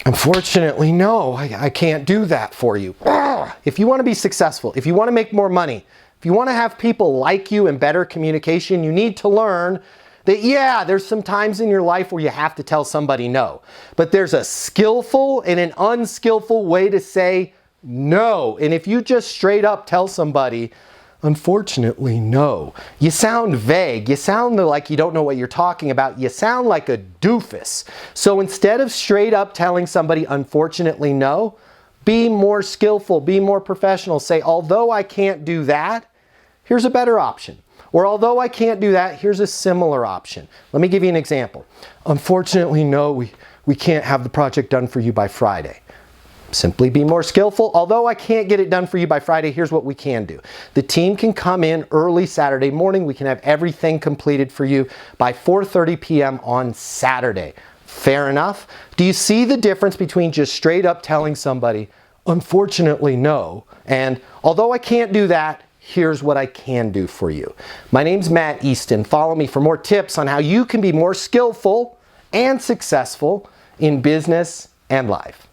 Unfortunately, no, I can't do that for you. If you want to be successful, if you want to make more money, if you want to have people like you and better communication, you need to learn that, yeah, there's some times in your life where you have to tell somebody no. But there's a skillful and an unskillful way to say no. And if you just straight up tell somebody, unfortunately, no, you sound vague. You sound like you don't know what you're talking about. You sound like a doofus. So instead of straight up telling somebody, unfortunately, no, be more skillful, be more professional. Say, although I can't do that, here's a better option. Or although I can't do that, here's a similar option. Let me give you an example. Unfortunately, no, we can't have the project done for you by Friday. Simply be more skillful. Although I can't get it done for you by Friday, here's what we can do. The team can come in early Saturday morning. We can have everything completed for you by 4:30 p.m. on Saturday. Fair enough? Do you see the difference between just straight up telling somebody, unfortunately, no, and although I can't do that, here's what I can do for you. My name's Matt Easton. Follow me for more tips on how you can be more skillful and successful in business and life.